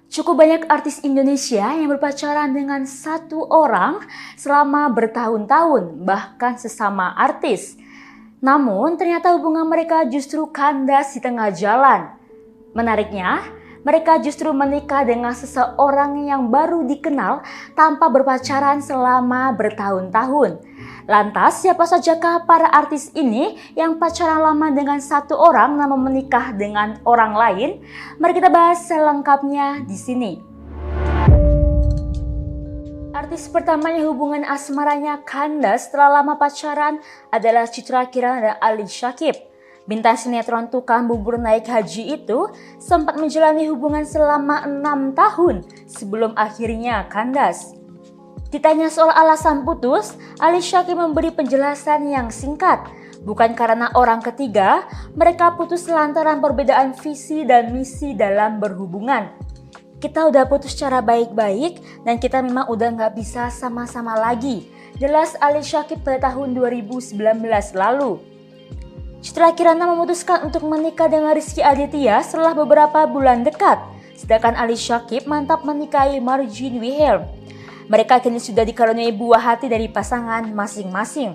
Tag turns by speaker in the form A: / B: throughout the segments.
A: Cukup banyak artis Indonesia yang berpacaran dengan satu orang selama bertahun-tahun, bahkan sesama artis. Namun ternyata hubungan mereka justru kandas di tengah jalan. Menariknya, mereka justru menikah dengan seseorang yang baru dikenal tanpa berpacaran selama bertahun-tahun. Lantas, siapa sajakah para artis ini yang pacaran lama dengan satu orang namun menikah dengan orang lain? Mari kita bahas selengkapnya di sini. Artis pertamanya hubungan asmaranya kandas setelah lama pacaran adalah Citra Kirana dan Ali Syakib. Bintang sinetron tukang bubur naik haji itu sempat menjalani hubungan selama 6 tahun sebelum akhirnya kandas. Ditanya soal alasan putus, Ali Syakib memberi penjelasan yang singkat. Bukan karena orang ketiga, mereka putus lantaran perbedaan visi dan misi dalam berhubungan. Kita udah putus secara baik-baik dan kita memang udah gak bisa sama-sama lagi. Jelas Ali Syakib pada tahun 2019 lalu. Citra Kirana memutuskan untuk menikah dengan Rizky Aditya setelah beberapa bulan dekat. Sedangkan Ali Syakib mantap menikahi Marjin Wihelm. Mereka kini sudah dikaruniai buah hati dari pasangan masing-masing.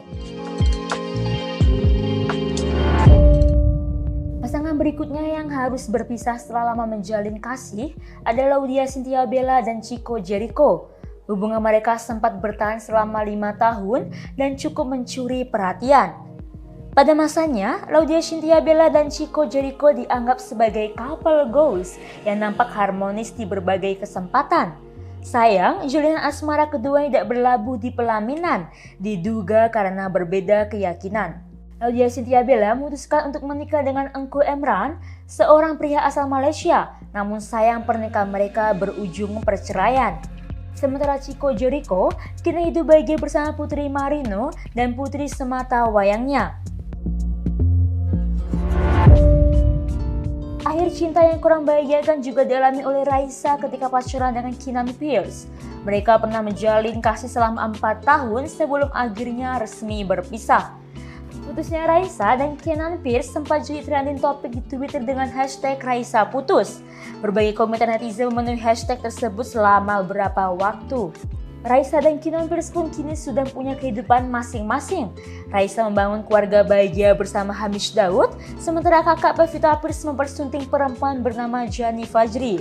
A: Pasangan berikutnya yang harus berpisah setelah lama menjalin kasih adalah Laudya Chintya Bella dan Chico Jericho. Hubungan mereka sempat bertahan selama 5 tahun dan cukup mencuri perhatian. Pada masanya, Laudya Chintya Bella dan Chico Jericho dianggap sebagai couple goals yang nampak harmonis di berbagai kesempatan. Sayang, jalinan asmara kedua tidak berlabuh di pelaminan, diduga karena berbeda keyakinan. Laudya Chintya Bella memutuskan untuk menikah dengan Engku Emran, seorang pria asal Malaysia, namun sayang pernikahan mereka berujung perceraian. Sementara Chico Jericho kini hidup bahagia bersama Putri Marino dan Putri Semata Wayangnya. Akhir cinta yang kurang bahagiakan juga dialami oleh Raisa ketika pacaran dengan Keenan Pierce. Mereka pernah menjalin kasih selama 4 tahun sebelum akhirnya resmi berpisah. Putusnya Raisa dan Keenan Pierce sempat jadi trending topik di Twitter dengan hashtag Raisa putus. Berbagai komentar netizen memenuhi hashtag tersebut selama beberapa waktu. Raisa dan Keenan Pierce pun kini sudah punya kehidupan masing-masing. Raisa membangun keluarga bahagia bersama Hamish Daud, sementara kakak Pevita Pierce mempersunting perempuan bernama Gianni Fajri.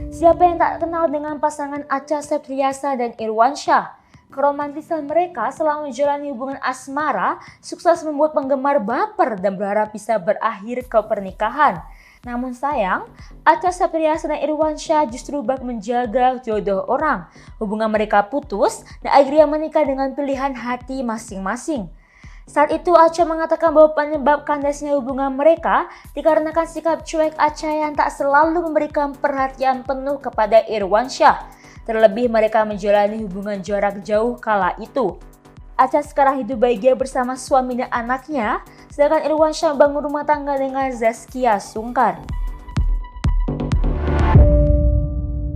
A: Siapa yang tak kenal dengan pasangan Acha Septriasa dan Irwansyah? Keromantisan mereka selama menjalani hubungan asmara sukses membuat penggemar baper dan berharap bisa berakhir ke pernikahan. Namun sayang, Acha Septriasa dan Irwansyah justru bak menjaga jodoh orang. Hubungan mereka putus dan akhirnya menikah dengan pilihan hati masing-masing. Saat itu Acha mengatakan bahwa penyebab kandasnya hubungan mereka dikarenakan sikap cuek Acha yang tak selalu memberikan perhatian penuh kepada Irwansyah. Terlebih mereka menjalani hubungan jarak jauh kala itu. Acha sekarang hidup bahagia bersama suami dan anaknya, sedangkan Irwansyah bangun rumah tangga dengan Zaskia Sungkar.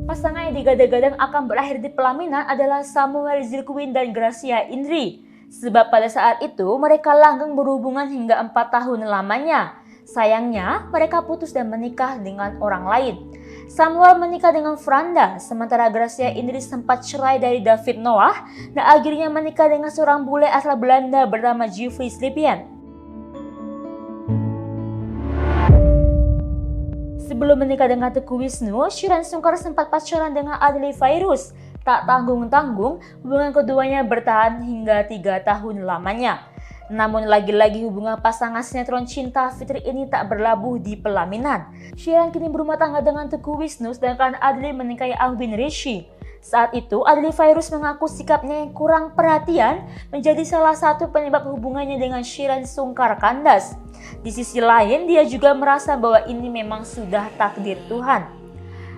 A: Pasangan yang digadang-gadang akan berakhir di pelaminan adalah Samuel Zilkwin dan Gracia Indri. Sebab pada saat itu mereka langgeng berhubungan hingga 4 tahun lamanya. Sayangnya mereka putus dan menikah dengan orang lain. Samuel menikah dengan Franda, sementara Gracia Indri sempat cerai dari David Noah dan akhirnya menikah dengan seorang bule asal Belanda bernama Jeffrey Slipian. Sebelum menikah dengan Teuku Wisnu, Shireen Sungkar sempat pacaran dengan Adly Fairuz. Tak tanggung-tanggung, hubungan keduanya bertahan hingga 3 tahun lamanya. Namun lagi-lagi hubungan pasangan sinetron Cinta Fitri ini tak berlabuh di pelaminan. Shireen kini berumah tangga dengan Teuku Wisnu sedangkan Adly menikahi Alvin Rishi. Saat itu Adly Fairuz mengaku sikapnya yang kurang perhatian menjadi salah satu penyebab hubungannya dengan Shireen Sungkar kandas. Di sisi lain dia juga merasa bahwa ini memang sudah takdir Tuhan.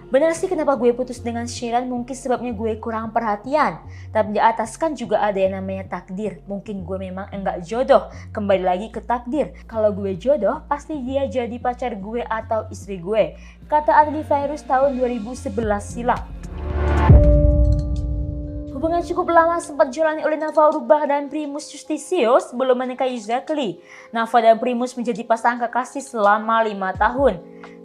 A: Benar sih kenapa gue putus dengan Shireen, mungkin sebabnya gue kurang perhatian. Tapi di atas kan juga ada yang namanya takdir. Mungkin gue memang enggak jodoh. Kembali lagi ke takdir. Kalau gue jodoh, pasti dia jadi pacar gue atau istri gue. Kata Adly Fairuz tahun 2011 silam. Hubungan cukup lama sempat dijalani oleh Nafa Urbach dan Primus Yustisio sebelum menikahi Zack Lee. Nafa dan Primus menjadi pasangan kekasih selama 5 tahun.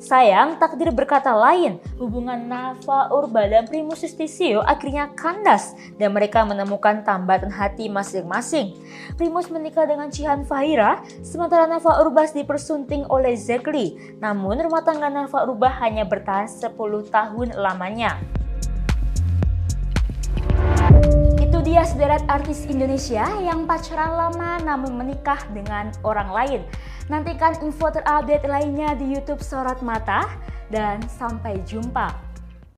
A: Sayang, takdir berkata lain. Hubungan Nafa Urba dan Primus Yustisio akhirnya kandas dan mereka menemukan tambatan hati masing-masing. Primus menikah dengan Cihan Fahira, sementara Nafa Urbas dipersunting oleh Zekli. Namun rumah tangga Nafa Urba hanya bertahan 10 tahun lamanya. Itu dia sederet artis Indonesia yang pacaran lama namun menikah dengan orang lain. Nantikan info terupdate lainnya di YouTube Sorot Mata dan sampai jumpa.